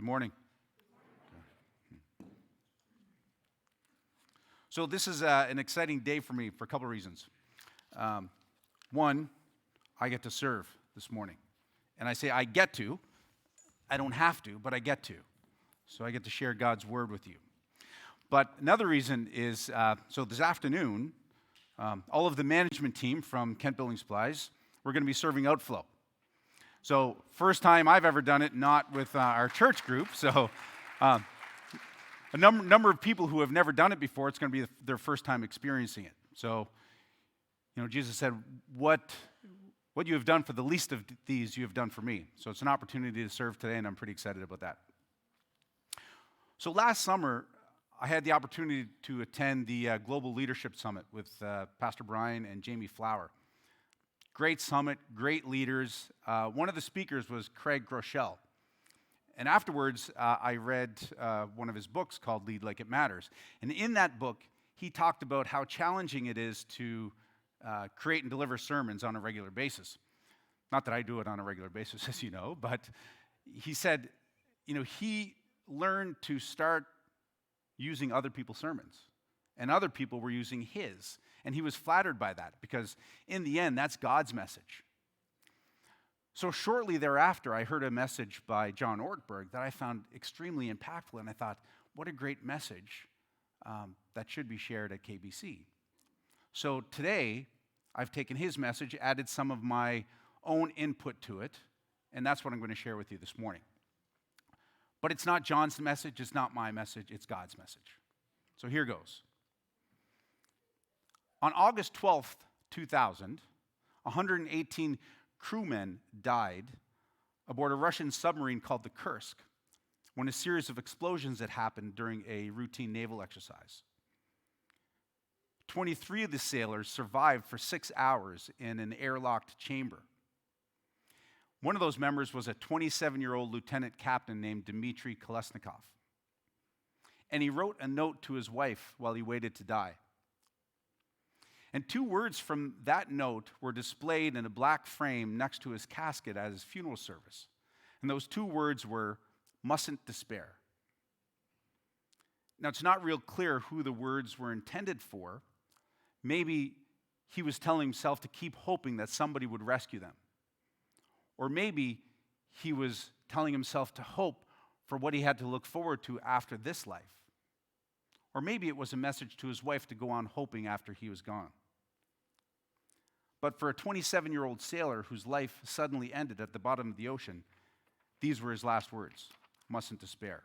Good morning. So this is an exciting day for me for a couple of reasons. One, I get to serve this morning. And I say I get to. I don't have to, but I get to. So I get to share God's word with you. But another reason is, so this afternoon, all of the management team from Kent Building Supplies, we're going to be serving outflow. So first time I've ever done it, not with our church group. So a number of people who have never done it before, it's going to be their first time experiencing it. So, Jesus said, what you have done for the least of these, you have done for me. So it's an opportunity to serve today, and I'm pretty excited about that. So last summer, I had the opportunity to attend the Global Leadership Summit with Pastor Brian and Jamie Flower. Great summit, great leaders. One of the speakers was Craig Groeschel. And afterwards, I read one of his books called Lead Like It Matters. And in that book, he talked about how challenging it is to create and deliver sermons on a regular basis. Not that I do it on a regular basis, as you know, but he said, he learned to start using other people's sermons. And other people were using his. And he was flattered by that because in the end, that's God's message. So shortly thereafter, I heard a message by John Ortberg that I found extremely impactful. And I thought, what a great message that should be shared at KBC. So today, I've taken his message, added some of my own input to it, and that's what I'm going to share with you this morning. But it's not John's message, it's not my message, it's God's message. So here goes. On August 12th, 2000, 118 crewmen died aboard a Russian submarine called the Kursk when a series of explosions had happened during a routine naval exercise. 23 of the sailors survived for 6 hours in an airlocked chamber. One of those members was a 27-year-old lieutenant captain named Dmitry Kolesnikov. And he wrote a note to his wife while he waited to die. And 2 words from that note were displayed in a black frame next to his casket at his funeral service. And those 2 words were, "Mustn't despair." Now, it's not real clear who the words were intended for. Maybe he was telling himself to keep hoping that somebody would rescue them. Or maybe he was telling himself to hope for what he had to look forward to after this life. Or maybe it was a message to his wife to go on hoping after he was gone. But for a 27-year-old sailor whose life suddenly ended at the bottom of the ocean, these were his last words, "Mustn't despair."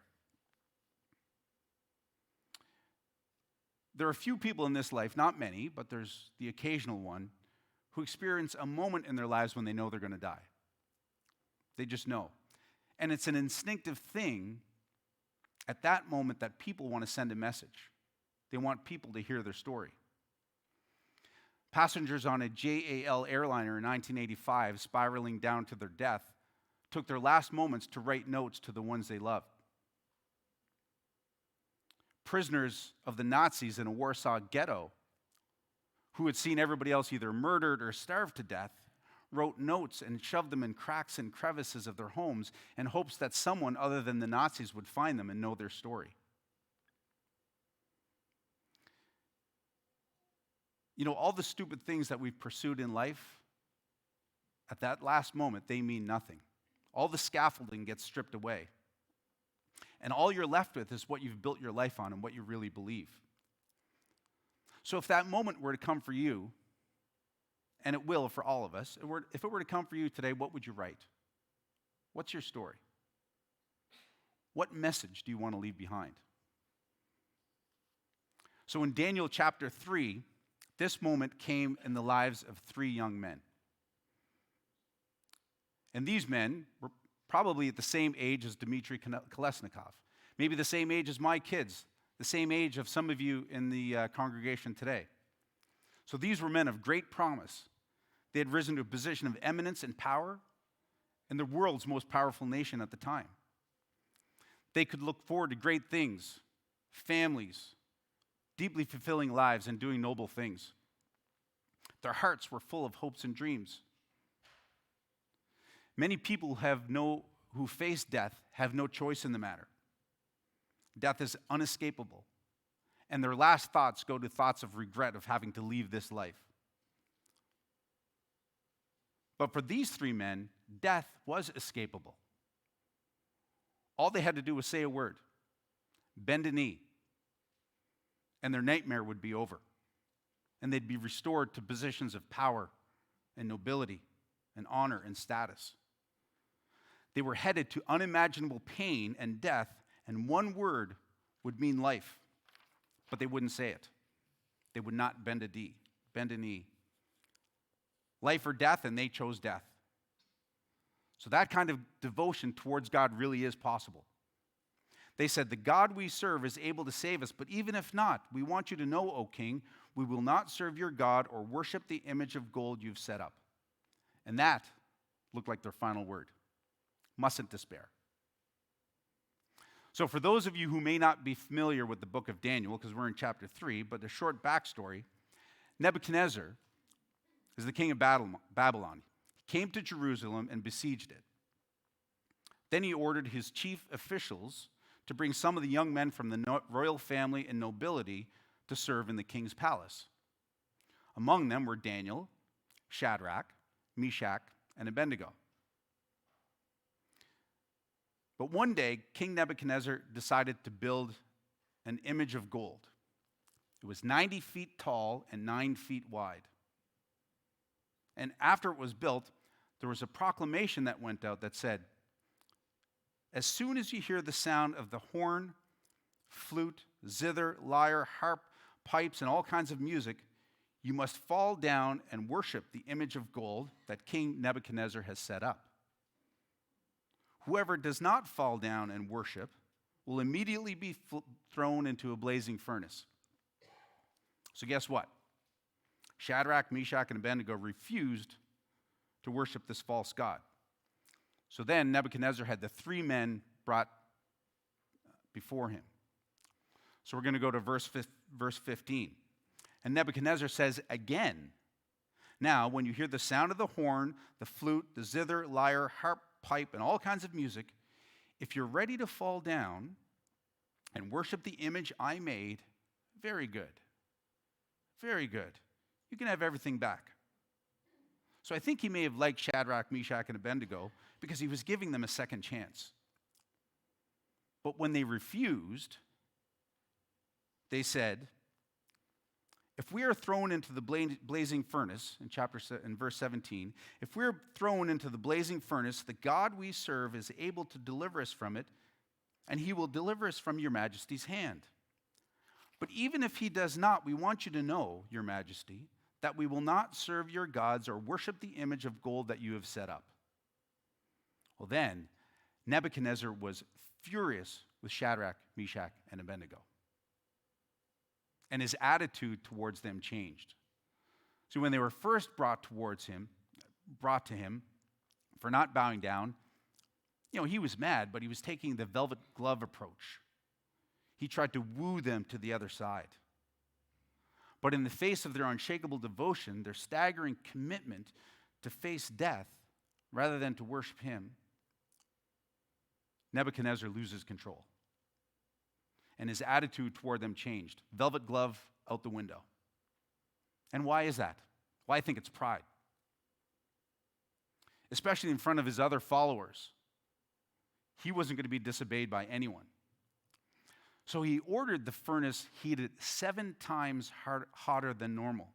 There are a few people in this life, not many, but there's the occasional one, who experience a moment in their lives when they know they're going to die. They just know. And it's an instinctive thing at that moment that people want to send a message. They want people to hear their story. Passengers on a JAL airliner in 1985, spiraling down to their death, took their last moments to write notes to the ones they loved. Prisoners of the Nazis in a Warsaw ghetto, who had seen everybody else either murdered or starved to death, wrote notes and shoved them in cracks and crevices of their homes in hopes that someone other than the Nazis would find them and know their story. All the stupid things that we've pursued in life, at that last moment, they mean nothing. All the scaffolding gets stripped away. And all you're left with is what you've built your life on and what you really believe. So if that moment were to come for you, and it will for all of us, if it were to come for you today, what would you write? What's your story? What message do you want to leave behind? So in Daniel chapter 3, this moment came in the lives of 3 young men. And these men were probably at the same age as Dmitry Kolesnikov, maybe the same age as my kids, the same age of some of you in the congregation today. So these were men of great promise. They had risen to a position of eminence and power in the world's most powerful nation at the time. They could look forward to great things, families, deeply fulfilling lives, and doing noble things. Their hearts were full of hopes and dreams. Many people who face death have no choice in the matter. Death is unescapable, and their last thoughts go to thoughts of regret of having to leave this life. But for these three men, death was escapable. All they had to do was say a word, bend a knee, and their nightmare would be over, and they'd be restored to positions of power and nobility and honor and status. They were headed to unimaginable pain and death, and one word would mean life, but they wouldn't say it. They would not bend a knee. Life or death, and they chose death. So that kind of devotion towards God really is possible. They said, the God we serve is able to save us, but even if not, we want you to know, O king, we will not serve your God or worship the image of gold you've set up. And that looked like their final word. Mustn't despair. So for those of you who may not be familiar with the book of Daniel, because we're in chapter 3, but a short backstory, Nebuchadnezzar is the king of Babylon. He came to Jerusalem and besieged it. Then he ordered his chief officials to bring some of the young men from the royal family and nobility to serve in the king's palace. Among them were Daniel, Shadrach, Meshach, and Abednego. But one day, King Nebuchadnezzar decided to build an image of gold. It was 90 feet tall and 9 feet wide. And after it was built, there was a proclamation that went out that said, as soon as you hear the sound of the horn, flute, zither, lyre, harp, pipes, and all kinds of music, you must fall down and worship the image of gold that King Nebuchadnezzar has set up. Whoever does not fall down and worship will immediately be thrown into a blazing furnace. So guess what? Shadrach, Meshach, and Abednego refused to worship this false god. So then Nebuchadnezzar had the three men brought before him. So we're going to go to verse 15. And Nebuchadnezzar says again, now when you hear the sound of the horn, the flute, the zither, lyre, harp, pipe, and all kinds of music, if you're ready to fall down and worship the image I made, very good. Very good. You can have everything back. So I think he may have liked Shadrach, Meshach, and Abednego because he was giving them a second chance. But when they refused, they said, if we are thrown into the blazing furnace, in verse 17, if we're thrown into the blazing furnace, the God we serve is able to deliver us from it, and he will deliver us from your majesty's hand. But even if he does not, we want you to know, your majesty, that we will not serve your gods or worship the image of gold that you have set up. Well then, Nebuchadnezzar was furious with Shadrach, Meshach, and Abednego. And his attitude towards them changed. So when they were first brought to him for not bowing down, he was mad, but he was taking the velvet glove approach. He tried to woo them to the other side. But in the face of their unshakable devotion, their staggering commitment to face death rather than to worship him, Nebuchadnezzar loses control. And his attitude toward them changed. Velvet glove out the window. And why is that? Well, I think it's pride. Especially in front of his other followers. He wasn't going to be disobeyed by anyone. So he ordered the furnace heated 7 times hotter than normal.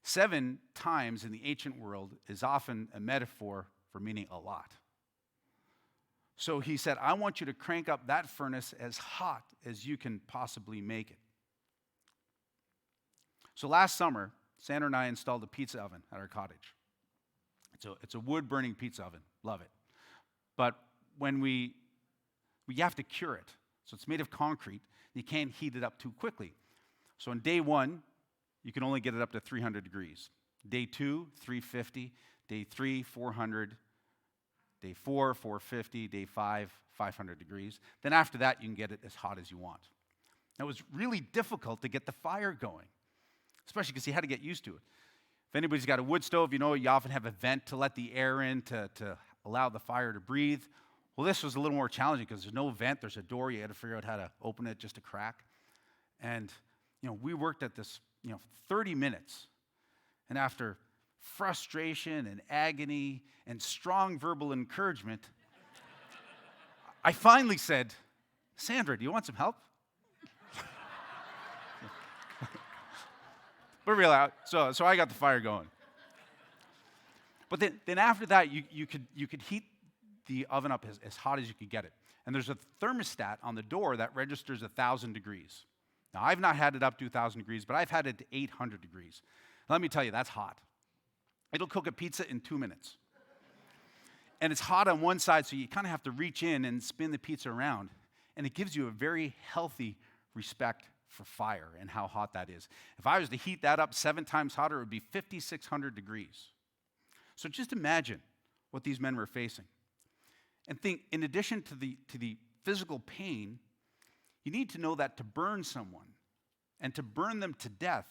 7 times in the ancient world is often a metaphor for meaning a lot. So he said, I want you to crank up that furnace as hot as you can possibly make it. So last summer, Sandra and I installed a pizza oven at our cottage. It's a wood-burning pizza oven. Love it. But when we have to cure it. So it's made of concrete. You can't heat it up too quickly. So on day 1, you can only get it up to 300 degrees. Day 2, 350. Day 3, 400. Day 4, 450. Day 5, 500 degrees. Then after that, you can get it as hot as you want. Now, it was really difficult to get the fire going, especially because you had to get used to it. If anybody's got a wood stove, you often have a vent to let the air in to allow the fire to breathe. Well, this was a little more challenging because there's no vent, there's a door. You had to figure out how to open it, just a crack. And, we worked at this, 30 minutes. And after frustration and agony and strong verbal encouragement, I finally said, Sandra, do you want some help? But really, so I got the fire going. But then after that, you could heat the oven up as hot as you could get it. And there's a thermostat on the door that registers 1,000 degrees. Now, I've not had it up to 1,000 degrees, but I've had it to 800 degrees. Let me tell you, that's hot. It'll cook a pizza in 2 minutes. And it's hot on one side, so you kind of have to reach in and spin the pizza around. And it gives you a very healthy respect for fire and how hot that is. If I was to heat that up 7 times hotter, it would be 5,600 degrees. So just imagine what these men were facing. And think, in addition to the physical pain, you need to know that to burn someone and to burn them to death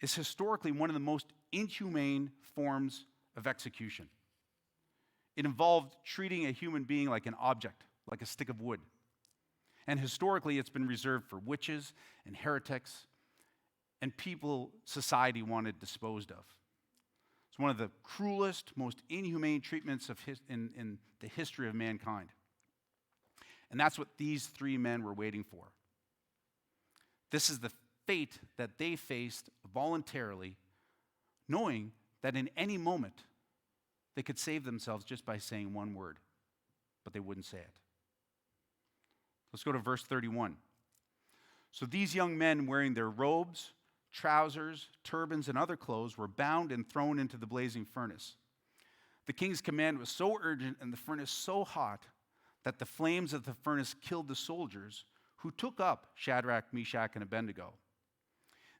is historically one of the most inhumane forms of execution. It involved treating a human being like an object, like a stick of wood. And historically, it's been reserved for witches and heretics and people society wanted disposed of. It's one of the cruelest, most inhumane treatments in the history of mankind. And that's what these 3 men were waiting for. This is the fate that they faced voluntarily, knowing that in any moment they could save themselves just by saying one word, but they wouldn't say it. Let's go to verse 31. So these young men, wearing their robes, trousers, turbans, and other clothes, were bound and thrown into the blazing furnace. The king's command was so urgent and the furnace so hot that the flames of the furnace killed the soldiers who took up Shadrach, Meshach, and Abednego.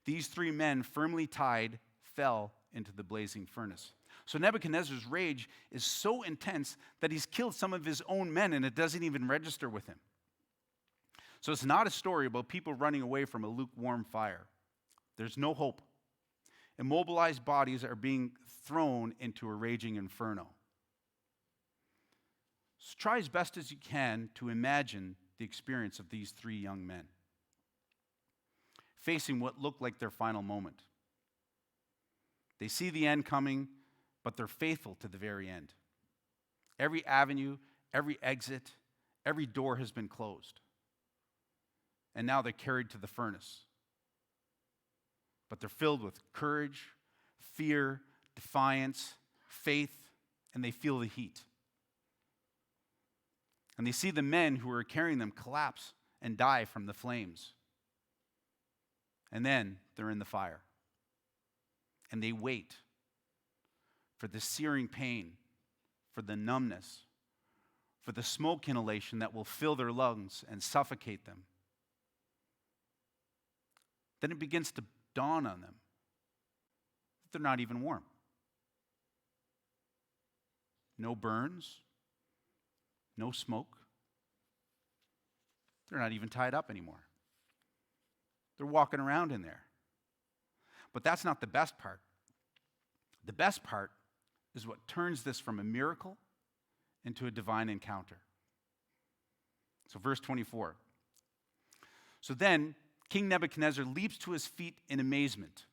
These 3 men, firmly tied, fell into the blazing furnace. So Nebuchadnezzar's rage is so intense that he's killed some of his own men, and it doesn't even register with him. So it's not a story about people running away from a lukewarm fire. There's no hope. Immobilized bodies are being thrown into a raging inferno. So try as best as you can to imagine the experience of these 3 young men, facing what looked like their final moment. They see the end coming, but they're faithful to the very end. Every avenue, every exit, every door has been closed. And now they're carried to the furnace. But they're filled with courage, fear, defiance, faith, and they feel the heat. And they see the men who are carrying them collapse and die from the flames. And then they're in the fire. And they wait for the searing pain, for the numbness, for the smoke inhalation that will fill their lungs and suffocate them. Then it begins to dawn on them that they're not even warm. No burns, no smoke. They're not even tied up anymore. They're walking around in there. But that's not the best part. The best part is what turns this from a miracle into a divine encounter. So verse 24. So then King Nebuchadnezzar leaps to his feet in amazement.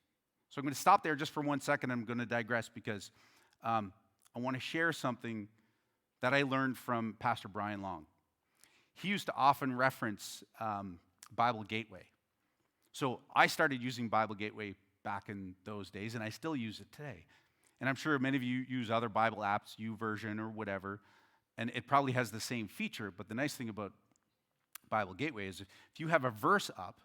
So I'm going to stop there just for 1 second. I'm going to digress because I want to share something that I learned from Pastor Brian Long. He used to often reference Bible Gateway. So I started using Bible Gateway back in those days, and I still use it today. And I'm sure many of you use other Bible apps, YouVersion or whatever, and it probably has the same feature. But the nice thing about Bible Gateway is if you have a verse up,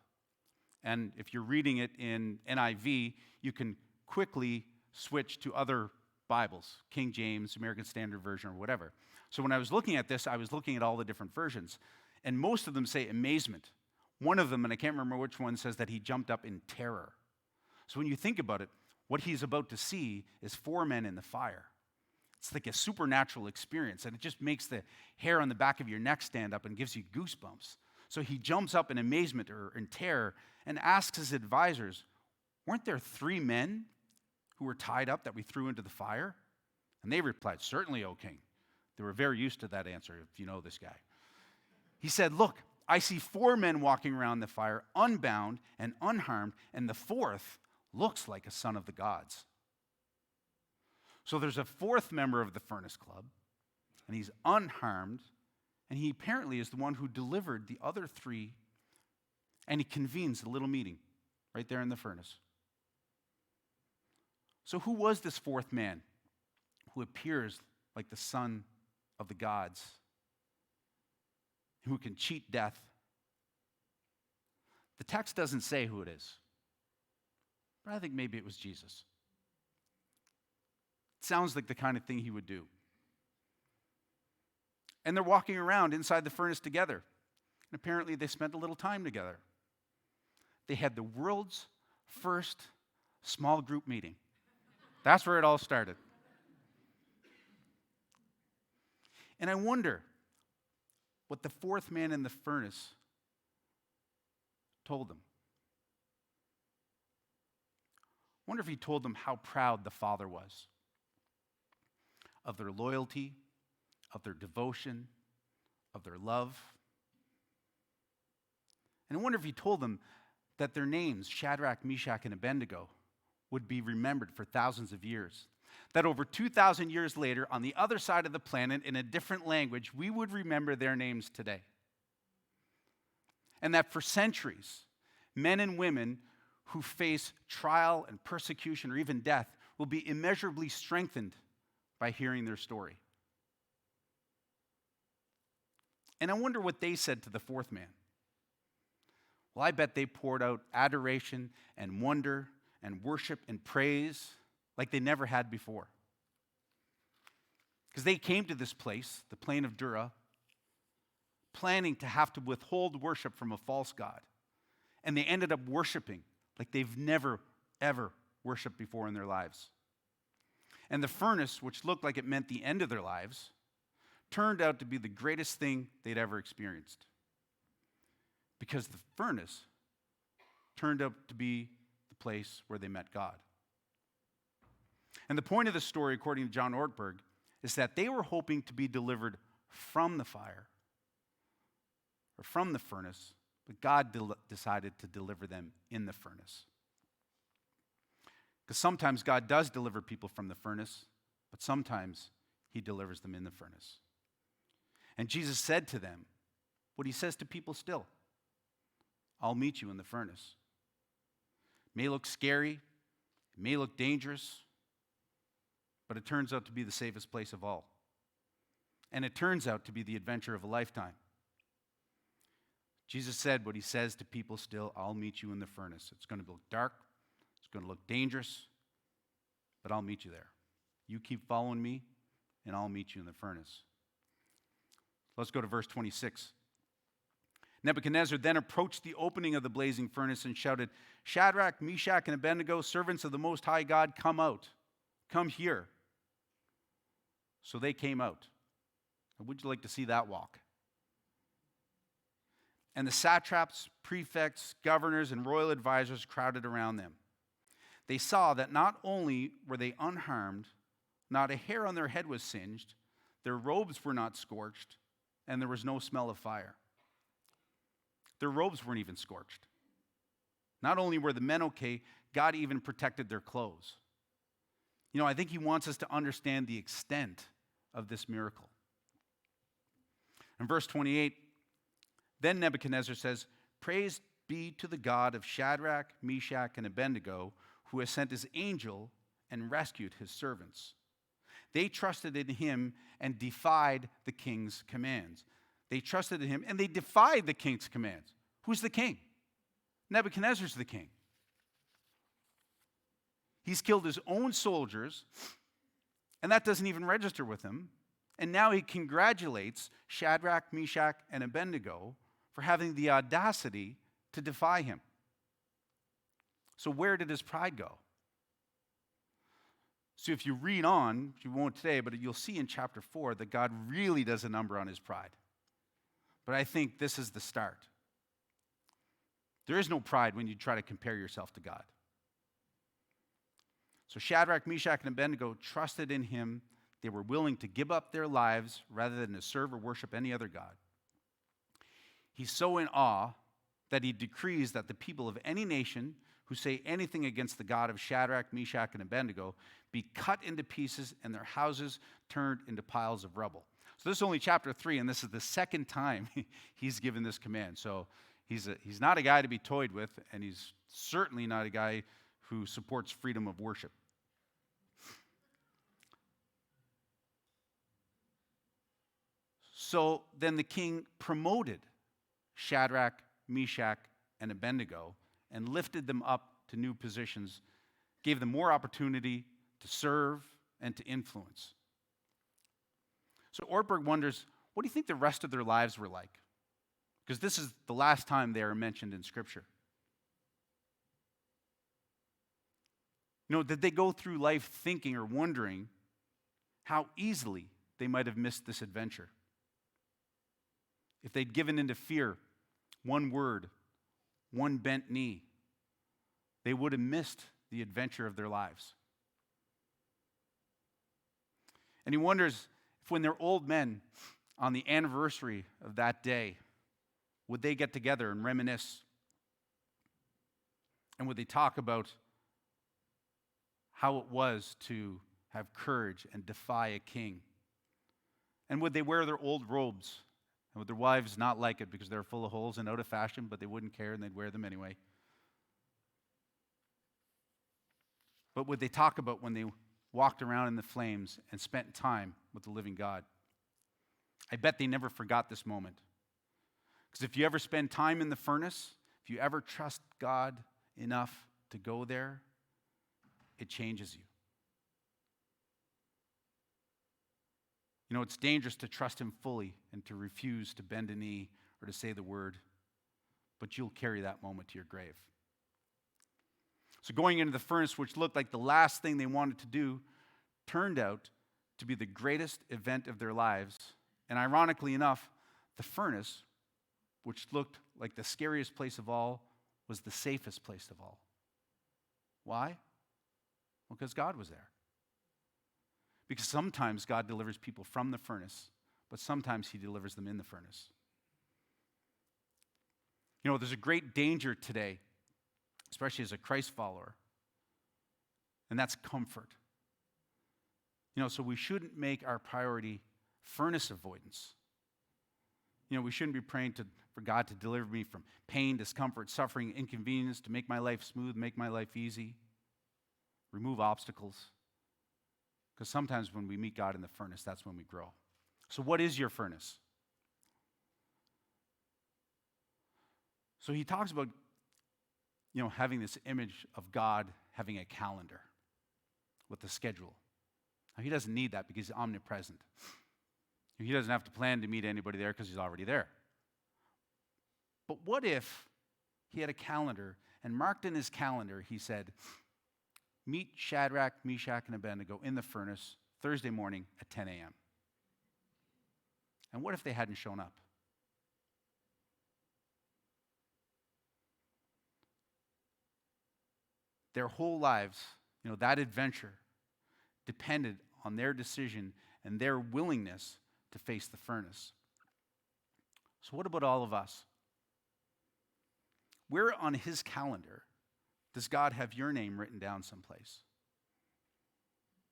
and if you're reading it in NIV, you can quickly switch to other Bibles, King James, American Standard Version, or whatever. So when I was looking at this, I was looking at all the different versions, and most of them say amazement. One of them, and I can't remember which one, says that he jumped up in terror. So when you think about it, what he's about to see is 4 men in the fire. It's like a supernatural experience, and it just makes the hair on the back of your neck stand up and gives you goosebumps. So he jumps up in amazement or in terror and asks his advisors, weren't there 3 men who were tied up that we threw into the fire? And they replied, "Certainly, O king." They were very used to that answer, if you know this guy. He said, "Look, I see 4 men walking around the fire, unbound and unharmed, and the 4th looks like a son of the gods." So there's a 4th member of the furnace club, and he's unharmed, and he apparently is the one who delivered the other 3, and he convenes a little meeting right there in the furnace. So who was this 4th man who appears like the son of the gods, who can cheat death? The text doesn't say who it is, but I think maybe it was Jesus. It sounds like the kind of thing he would do. And they're walking around inside the furnace together. And apparently they spent a little time together. They had the world's first small group meeting. That's where it all started. And I wonder what the 4th man in the furnace told them. I wonder if he told them how proud the Father was of their loyalty, of their devotion, of their love. And I wonder if he told them that their names, Shadrach, Meshach, and Abednego, would be remembered for thousands of years. That over 2,000 years later, on the other side of the planet, in a different language, we would remember their names today. And that for centuries, men and women who face trial and persecution or even death will be immeasurably strengthened by hearing their story. And I wonder what they said to the 4th man. Well, I bet they poured out adoration and wonder and worship and praise like they never had before. Because they came to this place, the plain of Dura, planning to have to withhold worship from a false god. And they ended up worshiping like they've never, ever worshiped before in their lives. And the furnace, which looked like it meant the end of their lives, turned out to be the greatest thing they'd ever experienced. Because the furnace turned out to be the place where they met God. And the point of the story, according to John Ortberg, is that they were hoping to be delivered from the fire or from the furnace, but God decided to deliver them in the furnace. Because sometimes God does deliver people from the furnace, but sometimes he delivers them in the furnace. And Jesus said to them what he says to people still: "I'll meet you in the furnace." It may look scary, it may look dangerous, but it turns out to be the safest place of all. And it turns out to be the adventure of a lifetime. Jesus said what he says to people still: "I'll meet you in the furnace." It's going to look dark, it's going to look dangerous, but I'll meet you there. You keep following me, and I'll meet you in the furnace. Let's go to verse 26. Nebuchadnezzar then approached the opening of the blazing furnace and shouted, "Shadrach, Meshach, and Abednego, servants of the Most High God, come out. Come here." So they came out. Would you like to see that walk? And the satraps, prefects, governors, and royal advisors crowded around them. They saw that not only were they unharmed, not a hair on their head was singed, their robes were not scorched, and there was no smell of fire. Their robes weren't even scorched. Not only were the men okay, God even protected their clothes. You know, I think he wants us to understand the extent of this miracle. In verse 28, then Nebuchadnezzar says, "Praise be to the God of Shadrach, Meshach, and Abednego, who has sent his angel and rescued his servants. They trusted in him and defied the king's commands." They trusted in him and they defied the king's commands. Who's the king? Nebuchadnezzar's the king. He's killed his own soldiers, and that doesn't even register with him. And now he congratulates Shadrach, Meshach, and Abednego for having the audacity to defy him. So where did his pride go? So if you read on, you won't today, but you'll see in chapter 4 that God really does a number on his pride. But I think this is the start. There is no pride when you try to compare yourself to God. So Shadrach, Meshach, and Abednego trusted in him. They were willing to give up their lives rather than to serve or worship any other god. He's so in awe that he decrees that the people of any nation who say anything against the God of Shadrach, Meshach, and Abednego be cut into pieces and their houses turned into piles of rubble. So this is only chapter 3, and this is the second time he's given this command. So he's not a guy to be toyed with, and he's certainly not a guy who supports freedom of worship. So then the king promoted Shadrach, Meshach, and Abednego and lifted them up to new positions, gave them more opportunity to serve and to influence. So Ortberg wonders, what do you think the rest of their lives were like? Because this is the last time they are mentioned in Scripture. Did they go through life thinking or wondering how easily they might have missed this adventure? If they'd given into fear, one word, one bent knee, they would have missed the adventure of their lives. And he wonders if when they're old men on the anniversary of that day, would they get together and reminisce? And would they talk about how it was to have courage and defy a king? And would they wear their old robes? And would their wives not like it because they're full of holes and out of fashion, but they wouldn't care and they'd wear them anyway? But would they talk about when they walked around in the flames and spent time with the living God? I bet they never forgot this moment. Because if you ever spend time in the furnace, if you ever trust God enough to go there, it changes you. It's dangerous to trust him fully and to refuse to bend a knee or to say the word, but you'll carry that moment to your grave. So going into the furnace, which looked like the last thing they wanted to do, turned out to be the greatest event of their lives. And ironically enough, the furnace, which looked like the scariest place of all, was the safest place of all. Why? Well, because God was there. Because sometimes God delivers people from the furnace, but sometimes he delivers them in the furnace. There's a great danger today, especially as a Christ follower, and that's comfort. So we shouldn't make our priority furnace avoidance. We shouldn't be praying for God to deliver me from pain, discomfort, suffering, inconvenience, to make my life smooth, make my life easy, remove obstacles. Because sometimes when we meet God in the furnace, that's when we grow. So what is your furnace? So he talks about, having this image of God having a calendar with a schedule. Now, he doesn't need that because he's omnipresent. He doesn't have to plan to meet anybody there because he's already there. But what if he had a calendar, and marked in his calendar, he said, meet Shadrach, Meshach, and Abednego in the furnace Thursday morning at 10 a.m. And what if they hadn't shown up? Their whole lives, that adventure depended on their decision and their willingness to face the furnace. So what about all of us? Where on his calendar does God have your name written down someplace?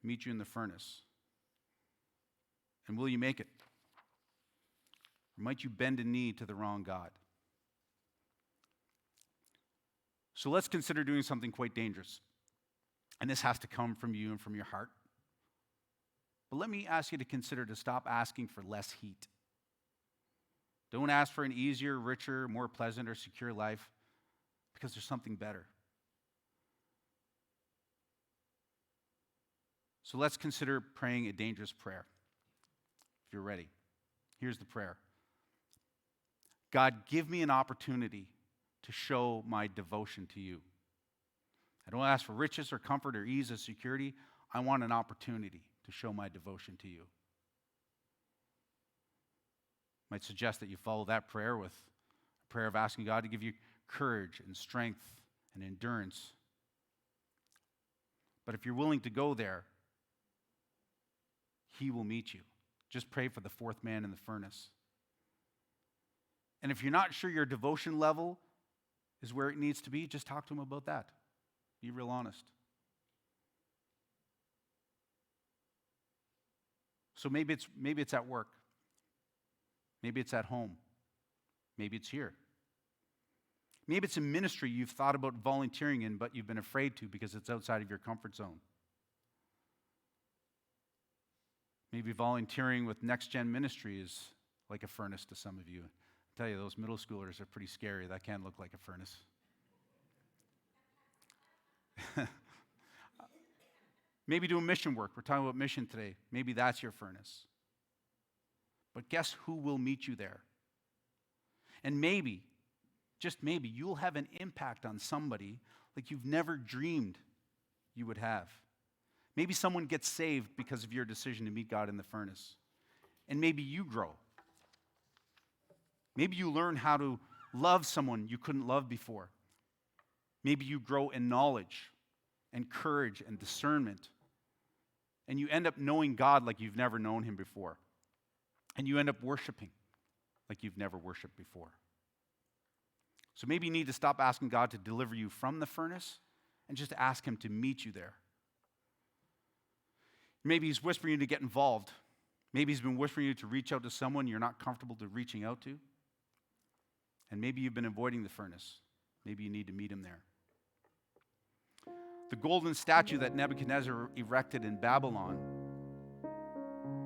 Meet you in the furnace. And will you make it? Or might you bend a knee to the wrong God? So let's consider doing something quite dangerous. And this has to come from you and from your heart. But let me ask you to consider to stop asking for less heat. Don't ask for an easier, richer, more pleasant, or secure life, because there's something better. So let's consider praying a dangerous prayer. If you're ready, here's the prayer. God, give me an opportunity to show my devotion to you. I don't ask for riches or comfort or ease or security. I want an opportunity to show my devotion to you. I might suggest that you follow that prayer with a prayer of asking God to give you courage and strength and endurance. But if you're willing to go there, he will meet you. Just pray for the fourth man in the furnace. And if you're not sure your devotion level is where it needs to be, just talk to him about that. Be real honest. So maybe it's at work. Maybe it's at home. Maybe it's here. Maybe it's a ministry you've thought about volunteering in, but you've been afraid to because it's outside of your comfort zone. Maybe volunteering with Next Gen Ministry is like a furnace to some of you. I tell you, those middle schoolers are pretty scary. That can look like a furnace. Maybe doing mission work. We're talking about mission today. Maybe that's your furnace. But guess who will meet you there? And maybe, just maybe, you'll have an impact on somebody like you've never dreamed you would have. Maybe someone gets saved because of your decision to meet God in the furnace. And maybe you grow. Maybe you learn how to love someone you couldn't love before. Maybe you grow in knowledge and courage and discernment. And you end up knowing God like you've never known him before. And you end up worshiping like you've never worshiped before. So maybe you need to stop asking God to deliver you from the furnace and just ask him to meet you there. Maybe he's whispering you to get involved. Maybe he's been whispering you to reach out to someone you're not comfortable to reaching out to. And maybe you've been avoiding the furnace. Maybe you need to meet him there. The golden statue that Nebuchadnezzar erected in Babylon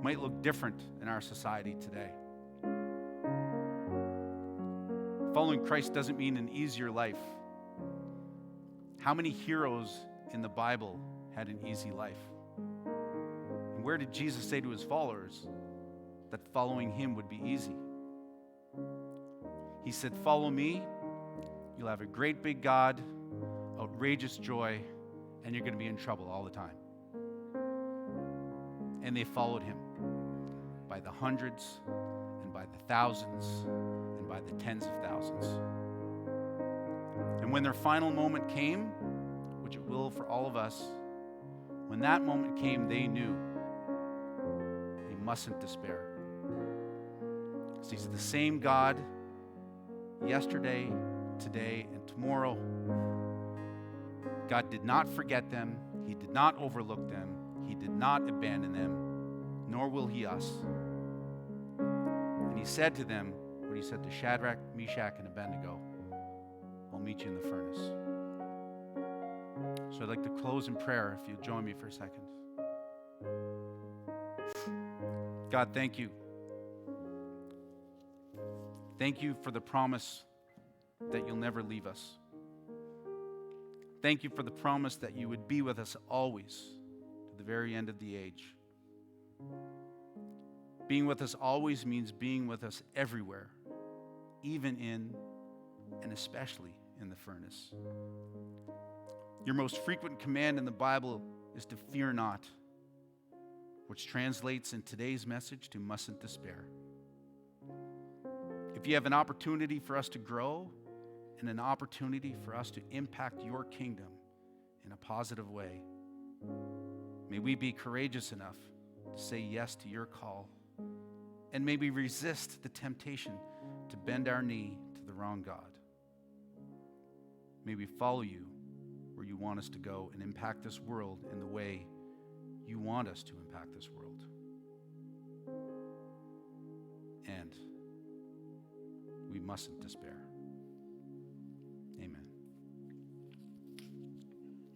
might look different in our society today. Following Christ doesn't mean an easier life. How many heroes in the Bible had an easy life? And where did Jesus say to his followers that following him would be easy? He said, "Follow me, you'll have a great big God, outrageous joy, and you're going to be in trouble all the time." And they followed him by the hundreds and by the thousands and by the tens of thousands. And when their final moment came, which it will for all of us, when that moment came, they knew they mustn't despair. Because he's the same God yesterday, today, and tomorrow. God did not forget them. He did not overlook them. He did not abandon them, nor will he us. And he said to them what he said to Shadrach, Meshach, and Abednego, "I'll meet you in the furnace." So I'd like to close in prayer, if you'll join me for a second. God, thank you. Thank you for the promise that you'll never leave us. Thank you for the promise that you would be with us always to the very end of the age. Being with us always means being with us everywhere, even in and especially in the furnace. Your most frequent command in the Bible is to fear not, which translates in today's message to mustn't despair. If you have an opportunity for us to grow and an opportunity for us to impact your kingdom in a positive way, may we be courageous enough to say yes to your call, and may we resist the temptation to bend our knee to the wrong God. May we follow you where you want us to go and impact this world in the way you want us to impact this world. And we mustn't despair.